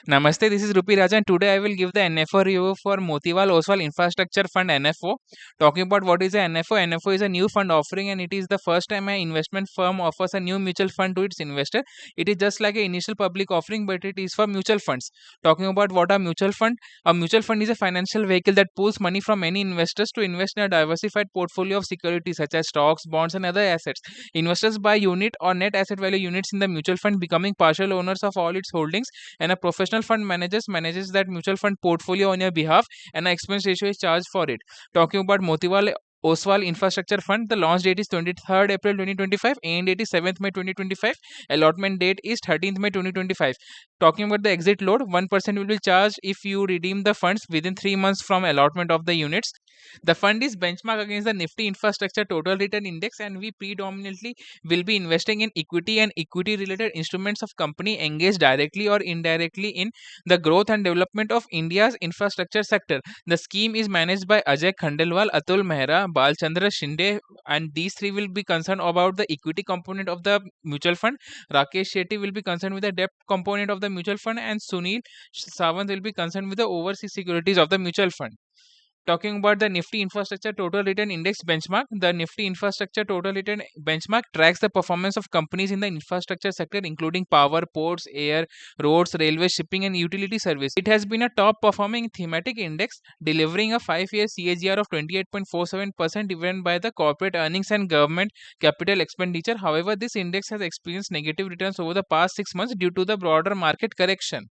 Namaste, this is Rupi Raja, and today I will give the NFO review for Motilal Oswal Infrastructure Fund NFO. Talking about what is a NFO, NFO is a new fund offering, and it is the first time an investment firm offers a new mutual fund to its investor. It is just like an initial public offering, but it is for mutual funds. Talking about what a mutual fund is a financial vehicle that pools money from many investors to invest in a diversified portfolio of securities such as stocks, bonds, and other assets. Investors buy unit or net asset value units in the mutual fund, becoming partial owners of all its holdings, and a professional fund manages that mutual fund portfolio on your behalf, and an expense ratio is charged for it. Talking about Motilal Oswal Infrastructure Fund, the launch date is 23rd April 2025, end date is 7th May 2025, allotment date is 13th May 2025. Talking about the exit load, 1% will be charged if you redeem the funds within 3 months from allotment of the units. The fund is benchmarked against the Nifty Infrastructure Total Return Index, and we predominantly will be investing in equity and equity related instruments of company engaged directly or indirectly in the growth and development of India's infrastructure sector. The scheme is managed by Ajay Khandelwal, Atul Mehra, Balchandra Shinde, and these three will be concerned about the equity component of the mutual fund. Rakesh Shetty will be concerned with the debt component of the mutual fund, and Sunil Sawant will be concerned with the overseas securities of the mutual fund. Talking about the Nifty Infrastructure Total Return Index benchmark, the Nifty Infrastructure Total Return benchmark tracks the performance of companies in the infrastructure sector, including power, ports, air, roads, railway, shipping, and utility service. It has been a top performing thematic index, delivering a 5-year CAGR of 28.47%, driven by the corporate earnings and government capital expenditure. However, this index has experienced negative returns over the past 6 months due to the broader market correction.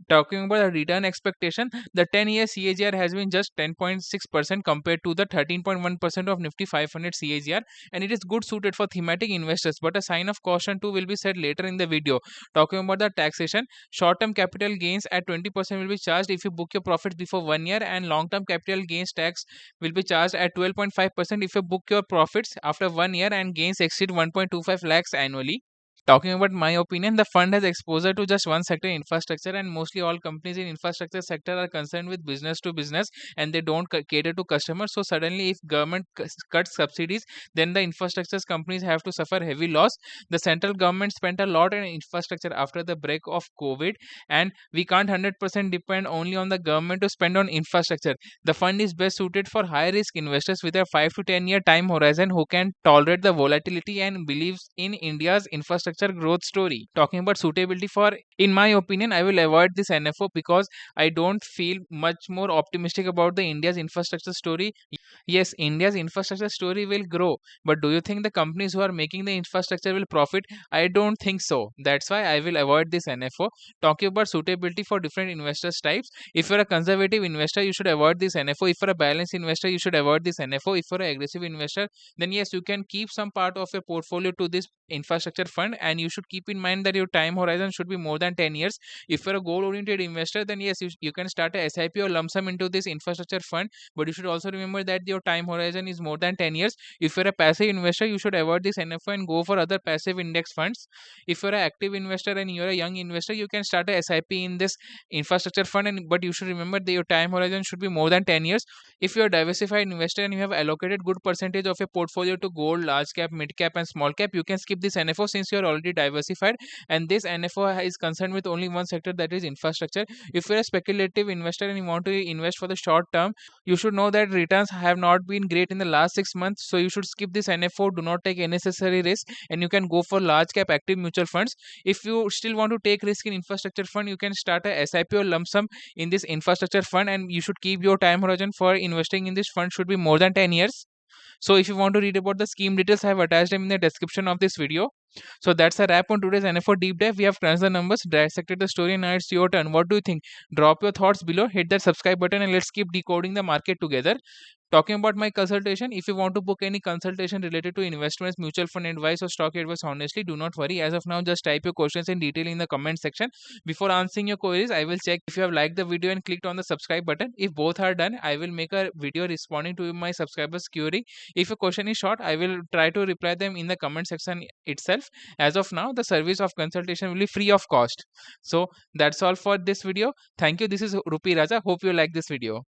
Talking about the return expectation, the 10-year CAGR has been just 10.6% compared to the 13.1% of Nifty 500 CAGR, and it is good suited for thematic investors. But a sign of caution too will be said later in the video. Talking about the taxation, short-term capital gains at 20% will be charged if you book your profits before 1 year, and long-term capital gains tax will be charged at 12.5% if you book your profits after 1 year and gains exceed 1.25 lakhs annually. Talking about my opinion, the fund has exposure to just one sector, infrastructure, and mostly all companies in infrastructure sector are concerned with business to business, and they don't cater to customers. So suddenly if government cuts subsidies, then the infrastructure companies have to suffer heavy loss. The central government spent a lot on infrastructure after the break of COVID, and we can't 100% depend only on the government to spend on infrastructure. The fund is best suited for high risk investors with a 5 to 10 year time horizon who can tolerate the volatility and believes in India's infrastructure growth story. Talking about suitability for, in my opinion, I will avoid this NFO because I don't feel much more optimistic about the India's infrastructure story. Yes, India's infrastructure story will grow, but do you think the companies who are making the infrastructure will profit? I don't think so. That's why I will avoid this NFO. Talking about suitability for different investors types, if you're a conservative investor, you should avoid this NFO. If you're a balanced investor, you should avoid this NFO. If you're an aggressive investor, then yes, you can keep some part of your portfolio to this infrastructure fund, and you should keep in mind that your time horizon should be more than 10 years. If you're a goal oriented investor, then yes, you can start a SIP or lump sum into this infrastructure fund, but you should also remember that your time horizon is more than 10 years. If you're a passive investor, you should avoid this NFO and go for other passive index funds. If you're an active investor and you're a young investor, you can start a SIP in this infrastructure fund, but you should remember that your time horizon should be more than 10 years. If you're a diversified investor and you have allocated good percentage of your portfolio to gold, large cap, mid cap, and small cap, you can skip this NFO since you're already diversified, and this NFO is concerned with only one sector, that is infrastructure. If you're a speculative investor and you want to invest for the short term, you should know that returns have not been great in the last 6 months, so you should skip this NFO. Do not take unnecessary risk, and you can go for large cap active mutual funds. If you still want to take risk in infrastructure fund, you can start a SIP or lump sum in this infrastructure fund, and you should keep your time horizon for investing in this fund should be more than 10 years. So if you want to read about the scheme details, I have attached them in the description of this video. So that's a wrap on today's NFO deep dive. We have crunched the numbers, dissected the story, and now it's your turn. What do you think? Drop your thoughts below, hit that subscribe button, and let's keep decoding the market together. Talking about my consultation, if you want to book any consultation related to investments, mutual fund advice, or stock advice, honestly, do not worry. As of now, just type your questions in detail in the comment section. Before answering your queries, I will check if you have liked the video and clicked on the subscribe button. If both are done, I will make a video responding to my subscribers' query. If a question is short, I will try to reply them in the comment section itself. As of now, the service of consultation will be free of cost. So that's all for this video. Thank you. This is Rupi Raja. Hope you like this video.